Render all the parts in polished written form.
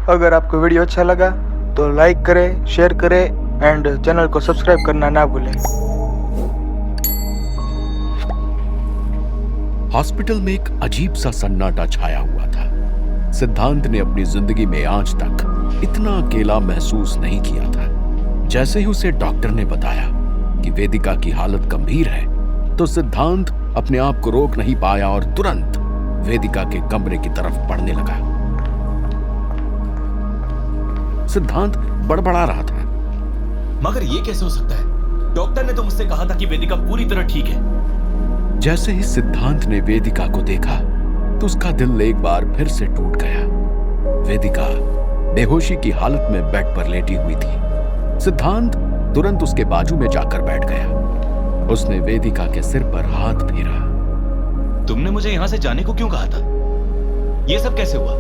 अगर आपको वीडियो अच्छा लगा तो लाइक करें, शेयर करें एंड चैनल को सब्सक्राइब करना ना भूलें। हॉस्पिटल में एक अजीब सा सन्नाटा छाया हुआ था। सिद्धांत ने अपनी जिंदगी में आज तक इतना अकेला महसूस नहीं किया था। जैसे ही उसे डॉक्टर ने बताया कि वेदिका की हालत गंभीर है, तो सिद्धांत अपने आप को रोक नहीं पाया और तुरंत वेदिका के कमरे की तरफ बढ़ने लगा। सिद्धांत बड़बड़ा रहा था, मगर ये कैसे हो सकता है? डॉक्टर ने तो मुझसे कहा था कि वेदिका पूरी तरह ठीक है। जैसे ही सिद्धांत ने वेदिका को देखा तो उसका दिल एक बार फिर से टूट गया। वेदिका बेहोशी की हालत में बेड पर लेटी हुई थी। सिद्धांत तुरंत उसके बाजू में जाकर बैठ गया। उसने वेदिका के सिर पर हाथ फेरा। तुमने मुझे यहां से जाने को क्यों कहा था? यह सब कैसे हुआ?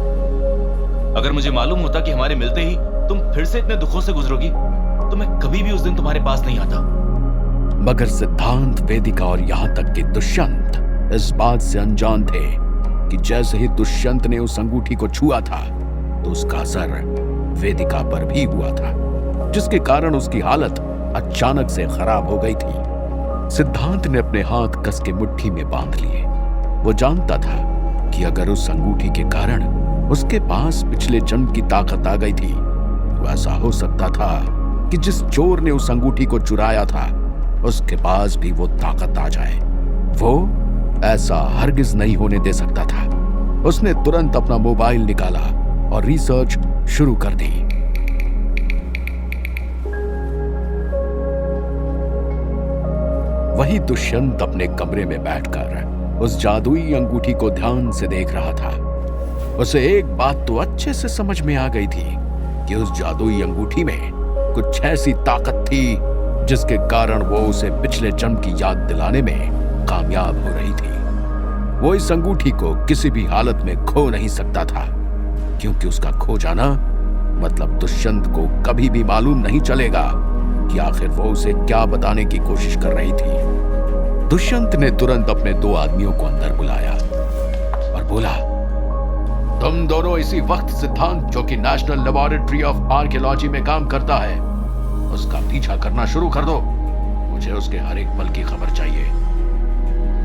अगर मुझे मालूम होता कि हमारे मिलते ही तुम फिर से इतने दुखों से गुजरोगी तो मैं कभी भी उस दिन तुम्हारे पास नहीं आता। मगर सिद्धांत, वेदिका और यहां तक कि दुष्यंत इस बात से अनजान थे कि जैसे ही दुष्यंत ने उस अंगूठी को छुआ था तो उसका असर वेदिका पर भी हुआ था, जिसके कारण उसकी हालत अचानक से खराब हो गई थी। सिद्धांत ने अपने हाथ कस के मुट्ठी में बांध लिए। वो जानता था कि अगर उस अंगूठी के कारण उसके पास पिछले जन्म की ताकत आ गई थी तो ऐसा हो सकता था कि जिस चोर ने उस अंगूठी को चुराया था उसके पास भी वो ताकत आ जाए। वो ऐसा हरगिज नहीं होने दे सकता था। उसने तुरंत अपना मोबाइल निकाला और रिसर्च शुरू कर दी। वही दुष्यंत अपने कमरे में बैठकर उस जादुई अंगूठी को ध्यान से देख रहा था। उसे एक बात तो अच्छे से समझ में आ गई थी कि उस जादुई अंगूठी में कुछ ऐसी ताकत थी जिसके कारण वो उसे पिछले जन्म की याद दिलाने में कामयाब हो रही थी। वो इस अंगूठी को किसी भी हालत में खो नहीं सकता था, क्योंकि उसका खो जाना मतलब दुष्यंत को कभी भी मालूम नहीं चलेगा कि आखिर वो उसे क्या बताने की कोशिश कर रही थी। दुष्यंत ने तुरंत अपने 2 आदमियों को अंदर बुलाया और बोला, तुम दोनों इसी वक्त सिद्धांत, जो कि नेशनल लेबोरेटरी ऑफ आर्कियोलॉजी में काम करता है, उसका पीछा करना शुरू कर दो। मुझे उसके हर एक पल की खबर चाहिए।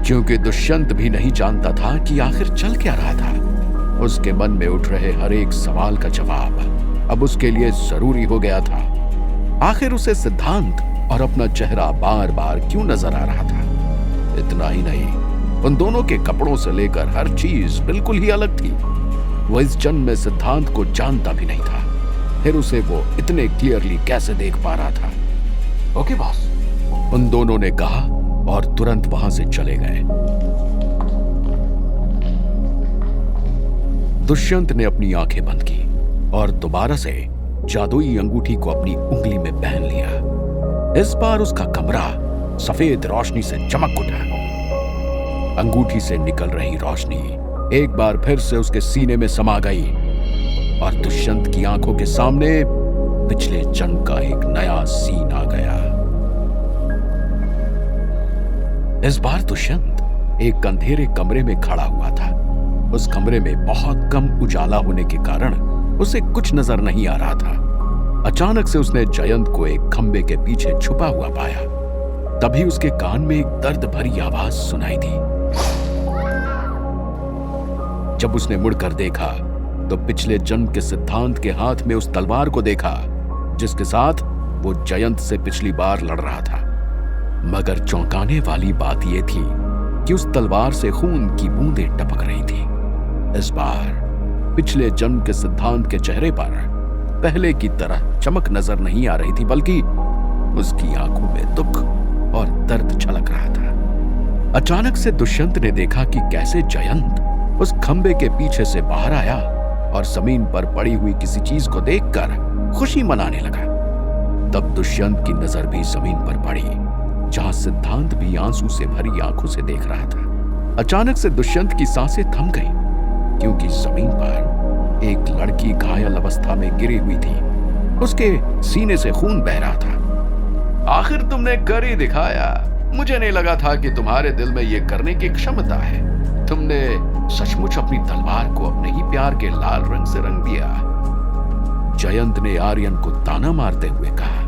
क्योंकि दुष्यंत भी नहीं जानता था कि आखिर चल क्या रहा था। उसके मन में उठ रहे हर एक सवाल का जवाब अब उसके लिए जरूरी हो गया था। आखिर उसे सिद्धांत और अपना चेहरा बार बार क्यों नजर आ रहा था? इतना ही नहीं, उन दोनों के कपड़ों से लेकर हर चीज बिल्कुल ही अलग थी। वो इस जन्म में सिद्धांत को जानता भी नहीं था, फिर उसे वो इतने क्लियरली कैसे देख पा रहा था? ओके बॉस, उन दोनों ने कहा और तुरंत वहां से चले गए। दुष्यंत ने अपनी आंखें बंद की और दोबारा से जादुई अंगूठी को अपनी उंगली में पहन लिया। इस बार उसका कमरा सफेद रोशनी से चमक उठा। अंगूठी से निकल रही रोशनी एक बार फिर से उसके सीने में समा गई और दुष्यंत की आंखों के सामने पिछले जन्म का एक नया सीन आ गया। इस बार दुष्यंत एक अंधेरे कमरे में खड़ा हुआ था। उस कमरे में बहुत कम उजाला होने के कारण उसे कुछ नजर नहीं आ रहा था। अचानक से उसने जयंत को एक खंबे के पीछे छुपा हुआ पाया। तभी उसके कान में एक दर्द भरी आवाज सुनाई दी। जब उसने मुड़कर देखा तो पिछले जन्म के सिद्धांत के हाथ में उस तलवार को देखा जिसके साथ वो जयंत से पिछली बार लड़ रहा था। मगर चौंकाने वाली बात यह थी कि उस तलवार से खून की बूंदें टपक रही थी। इस बार पिछले जन्म के सिद्धांत के चेहरे पर पहले की तरह चमक नजर नहीं आ रही थी, बल्कि उसकी आंखों में दुख और दर्द झलक रहा था। अचानक से दुष्यंत ने देखा कि कैसे जयंत उस खंबे के पीछे से बाहर आया और जमीन पर पड़ी हुई किसी चीज को देखकर खुशी मनाने लगा। तब दुष्यंत की नजर भी जमीन पर पड़ी, जहां सिद्धांत भी आंसू से भरी आंखों से देख रहा था। अचानक से दुष्यंत की सांसें थम गईं, क्योंकि जमीन पर एक लड़की घायल अवस्था में गिरी हुई थी। उसके सीने से खून बह रहा था। आखिर तुमने कर ही दिखाया। मुझे नहीं लगा था कि तुम्हारे दिल में यह करने की क्षमता है। तुमने सचमुच अपनी तलवार को अपने ही प्यार के लाल रंग से रंग दिया। जयंत ने आर्यन को ताना मारते हुए कहा।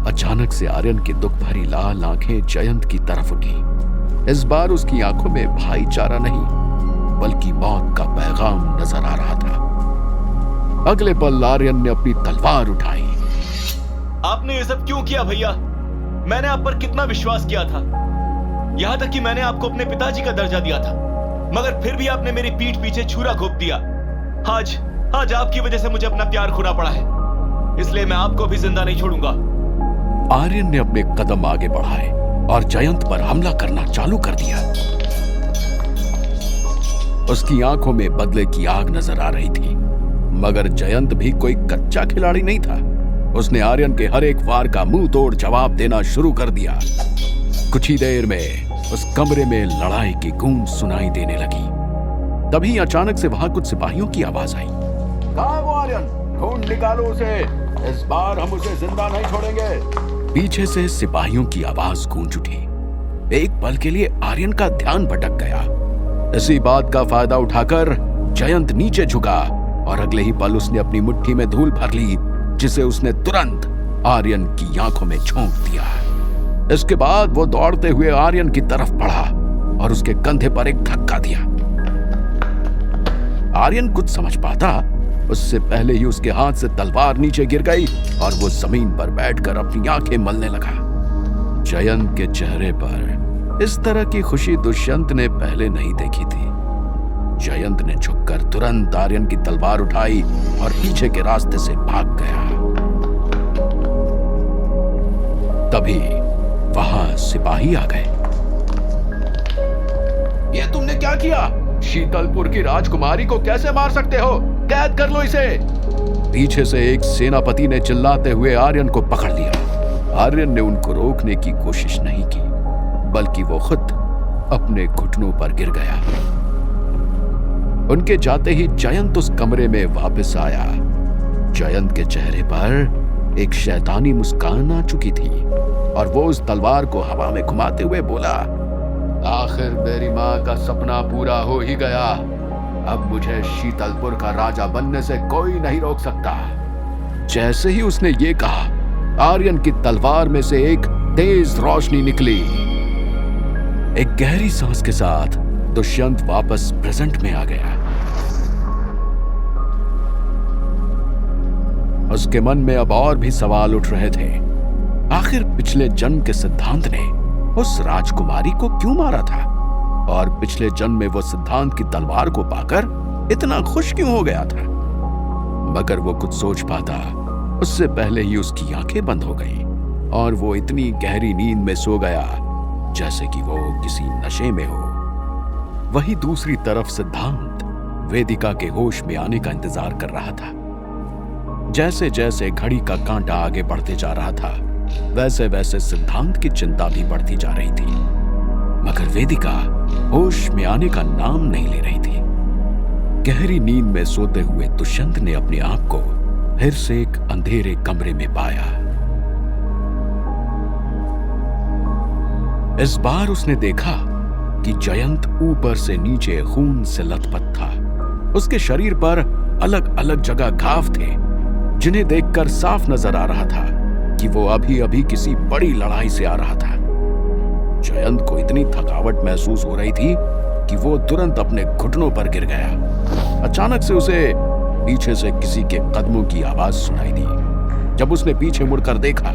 अचानक से आर्यन की दुख भरी लाल आंखें जयंत की तरफ उठी। इस बार उसकी आंखों में भाईचारा नहीं बल्कि मौत का पैगाम नजर आ रहा था। अगले पल आर्यन ने अपनी तलवार उठाई। आपने ये सब क्यों किया भैया? मैंने आप पर कितना विश्वास किया था, यहां तक कि मैंने आपको अपने पिताजी का दर्जा दिया था, मगर फिर भी आपने मेरी पीठ पीछे छुरा घोंप दिया। आज आपकी वजह से मुझे अपना प्यार खोना पड़ा है, इसलिए मैं आपको भी जिंदा नहीं छोड़ूंगा। आर्यन ने अपने कदम आगे बढ़ाए और जयंत पर हमला करना चालू कर दिया। उसकी आंखों में बदले की आग नजर आ रही थी, मगर जयंत भी कोई कच्चा खिलाड़ी नहीं था। उसने आर्यन के हर एक वार का मुंह तोड़ जवाब देना शुरू कर दिया। कुछ ही देर में उस कमरे में लड़ाई की गूंज सुनाई देने लगी। तभी अचानक से वहां कुछ सिपाहियों की आवाज आई। कहाँ वो आर्यन? ढूंढ निकालो उसे, इस बार हम उसे जिंदा नहीं छोड़ेंगे। पीछे से सिपाहियों की आवाज गूंज उठी। एक पल के लिए आर्यन का ध्यान भटक गया। इसी बात का फायदा उठाकर जयंत नीचे झुका और अगले ही पल उसने अपनी मुट्ठी में धूल भर ली, जिसे उसने तुरंत आर्यन की आंखों में झोंक दिया। इसके बाद वो दौड़ते हुए आर्यन की तरफ बढ़ा और उसके कंधे पर एक धक्का दिया। आर्यन कुछ समझ पाता उससे पहले ही उसके हाथ से तलवार नीचे गिर गई और वो जमीन पर बैठकर अपनी आंखें मलने लगा। जयंत के चेहरे पर इस तरह की खुशी दुष्यंत ने पहले नहीं देखी थी। जयंत ने झुककर तुरंत आर्यन की तलवार उठाई और पीछे के रास्ते से भाग गया। तभी वहां सिपाही आ गए। ये तुमने क्या किया? शीतलपुर की राजकुमारी को कैसे मार सकते हो? कैद कर लो इसे। पीछे से एक सेनापति ने चिल्लाते हुए आर्यन को पकड़ लिया। आर्यन ने उनको रोकने की कोशिश नहीं की, बल्कि वो खुद अपने घुटनों पर गिर गया। उनके जाते ही जयंत उस कमरे में वापस आया। जयंत के चेहरे पर एक शैतानी मुस्कान आ चुकी थी और वो उस तलवार को हवा में घुमाते हुए बोला, आखिर मेरी माँ का सपना पूरा हो ही गया। अब मुझे शीतलपुर का राजा बनने से कोई नहीं रोक सकता। जैसे ही उसने ये कहा, आर्यन की तलवार में से एक तेज रोशनी निकली। एक गहरी सांस के साथ दुष्यंत वापस प्रेजेंट में आ गया। उसके मन में अब और भी सवाल उठ रहे थे। आखिर पिछले जन्म के सिद्धांत ने उस राजकुमारी को क्यों मारा था और पिछले जन्म में वो सिद्धांत की तलवार को पाकर इतना खुश क्यों हो गया था। मगर वो कुछ सोच पाता उससे पहले ही उसकी आंखें बंद हो गईं और वो इतनी गहरी नींद में सो गया जैसे कि वो किसी नशे में हो। वही दूसरी तरफ सिद्धांत वेदिका के होश में आने का इंतजार कर रहा था। जैसे जैसे घड़ी का कांटा आगे बढ़ते जा रहा था, वैसे वैसे सिद्धांत की चिंता भी बढ़ती जा रही थी। मगर वेदिका होश में आने का नाम नहीं ले रही थी। गहरी नींद में सोते हुए दुष्यंत ने अपने आप को फिर से एक अंधेरे कमरे में पाया। इस बार उसने देखा कि जयंत ऊपर से नीचे खून से लथपथ था। उसके शरीर पर अलग अलग जगह घाव थे, जिन्हें देखकर साफ नजर आ रहा था कि वो अभी अभी किसी बड़ी लड़ाई से आ रहा था। जयंत को इतनी थकावट महसूस हो रही थी कि वो तुरंत अपने घुटनों पर गिर गया। अचानक से उसे पीछे से किसी के कदमों की आवाज सुनाई दी। जब उसने पीछे मुड़कर देखा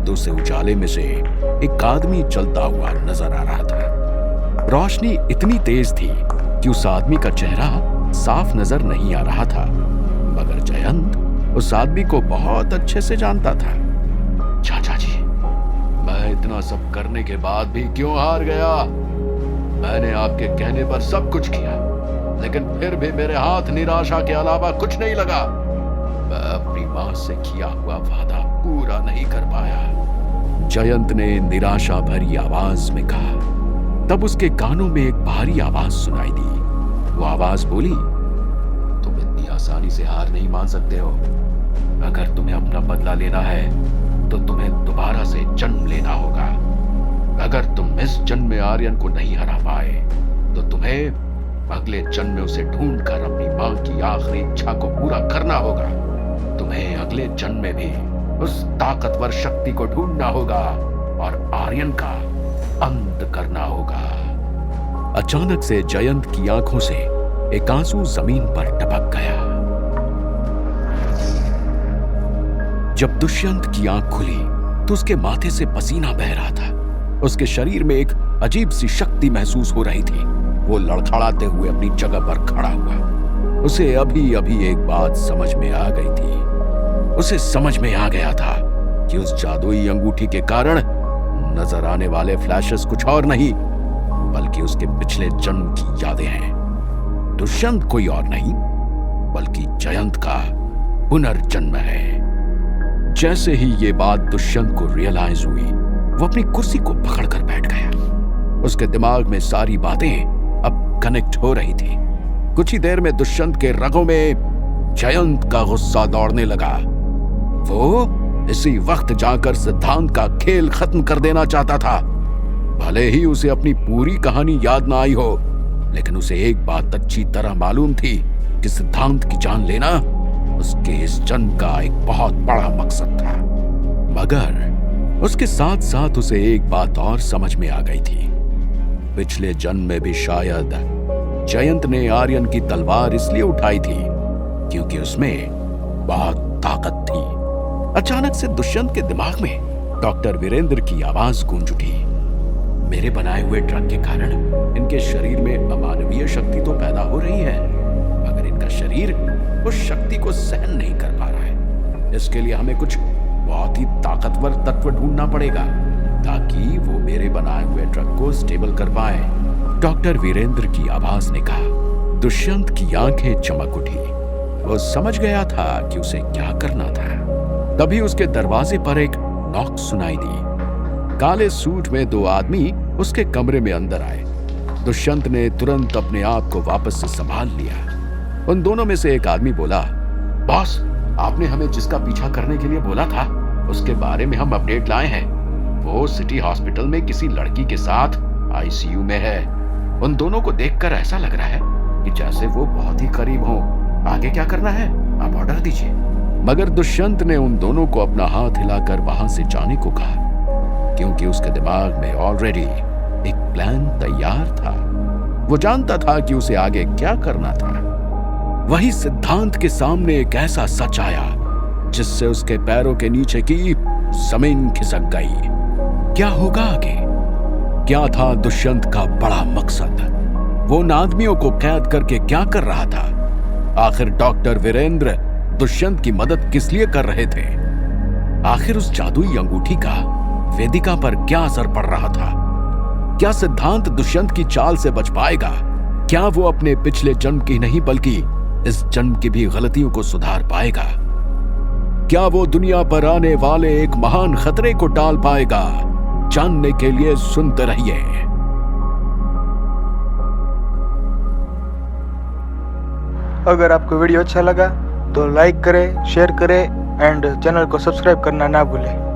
तो उसे उजाले में से एक आदमी चलता हुआ नजर आ रहा था। रोशनी इतनी तेज थी कि उस आदमी का चेहरा साफ नजर नहीं आ रहा था, मगर जयंत उस आदमी को बहुत अच्छे से जानता था। चाचा जी, मैं इतना सब करने के बाद भी क्यों हार गया? मैंने आपके कहने पर सब कुछ किया, लेकिन फिर भी मेरे हाथ निराशा के अलावा कुछ नहीं लगा। मैं अपनी मां से किया हुआ वादा पूरा नहीं कर पाया। जयंत ने निराशा भरी आवाज में कहा। तब उसके कानों में एक भारी आवाज सुनाई दी। वो आवाज बोली, तुम इतनी आसानी से हार नहीं मान सकते हो। अगर तुम्हें अपना बदला लेना है तो तुम्हें दोबारा से जन्म लेना होगा। अगर तुम इस जन्म में आर्यन को नहीं हरा पाए तो तुम्हें अगले जन्म में उसे ढूंढकर अपनी मां की आखिरी इच्छा को पूरा करना होगा। अगले जन्म में भी उस ताकतवर शक्ति को ढूंढना होगा और आर्यन का अंत करना होगा। अचानक से जयंत की आंखों से एक आंसू जमीन पर टपक गया। जब दुष्यंत की आंख खुली तो उसके माथे से पसीना बह रहा था। उसके शरीर में एक अजीब सी शक्ति महसूस हो रही थी। वो लड़खड़ाते हुए अपनी जगह पर खड़ा हुआ। उसे अभी अभी एक बात समझ में आ गई थी। उसे समझ में आ गया था कि उस जादुई अंगूठी के कारण नजर आने वाले फ्लैशेस कुछ और नहीं बल्कि उसके पिछले जन्म की यादें हैं। दुष्यंत कोई और नहीं बल्कि जयंत का पुनर्जन्म है। जैसे ही ये बात दुष्यंत को रियलाइज हुई, वो अपनी कुर्सी को पकड़कर बैठ गया। उसके दिमाग में सारी बातें अब कनेक्ट हो रही थी। कुछ ही देर में दुष्यंत के रगों में जयंत का गुस्सा दौड़ने लगा। वो इसी वक्त जाकर सिद्धांत का खेल खत्म कर देना चाहता था। भले ही उसे अपनी पूरी कहानी याद ना आई हो, लेकिन उसे एक बात अच्छी तरह मालूम थी कि सिद्धांत की जान लेना उसके इस जन्म का एक बहुत बड़ा मकसद था। मगर उसके साथ साथ उसे एक बात और समझ में आ गई थी। पिछले जन्म में भी शायद जयंत ने आर्यन की तलवार इसलिए उठाई थी क्योंकि उसमें बहुत ताकत थी। अचानक से दुष्यंत के दिमाग में डॉक्टर वीरेंद्र की आवाज गूंज उठी। मेरे बनाए हुए ड्रग के कारण इनके शरीर में अमानवीय शक्ति तो पैदा हो रही है, मगर इनका शरीर उस शक्ति को सहन नहीं कर पा रहा है। इसके लिए हमें कुछ बहुत ही ताकतवर तत्व ढूंढना पड़ेगा ताकि वो मेरे बनाए हुए ड्रग को स्टेबल कर पाए। डॉक्टर वीरेंद्र की आवाज ने कहा। दुष्यंत की आंखें चमक उठी। वो समझ गया था कि उसे क्या करना था। तभी उसके दरवाजे पर एक नॉक सुनाई दी। काले सूट में दो आदमी उसके कमरे में अंदर आए। दुष्यंत ने तुरंत अपने आप को वापस से संभाल लिया। उन दोनों में से एक आदमी बोला, बॉस, आपने हमें जिसका पीछा करने के लिए बोला था उसके बारे में हम अपडेट लाए हैं। वो सिटी हॉस्पिटल में किसी लड़की के साथ आईसीयू में है। उन दोनों को देखकर ऐसा लग रहा है कि जैसे वो बहुत ही करीब हो। आगे क्या करना है, आप ऑर्डर दीजिए। मगर दुष्यंत ने उन दोनों को अपना हाथ हिलाकर वहां से जाने को कहा, क्योंकि उसके दिमाग में ऑलरेडी एक प्लान तैयार था। वो जानता था कि उसे आगे क्या करना था। वही सिद्धांत के सामने एक ऐसा सच आया जिससे उसके पैरों के नीचे की जमीन खिसक गई। क्या होगा आगे? क्या था दुष्यंत का बड़ा मकसद? वो उन आदमियों को कैद करके क्या कर रहा था? आखिर डॉक्टर वीरेंद्र दुष्यंत की मदद किस लिए कर रहे थे? आखिर उस जादुई अंगूठी का वेदिका पर क्या असर पड़ रहा था? क्या सिद्धांत दुष्यंत की चाल से बच पाएगा? क्या वो अपने पिछले जन्म की नहीं बल्कि इस जन्म की भी गलतियों को सुधार पाएगा? क्या वो दुनिया पर आने वाले एक महान खतरे को टाल पाएगा? जानने के लिए सुनते रहिए। अगर आपको वीडियो अच्छा लगा तो लाइक करें, शेयर करें एंड चैनल को सब्सक्राइब करना ना भूलें।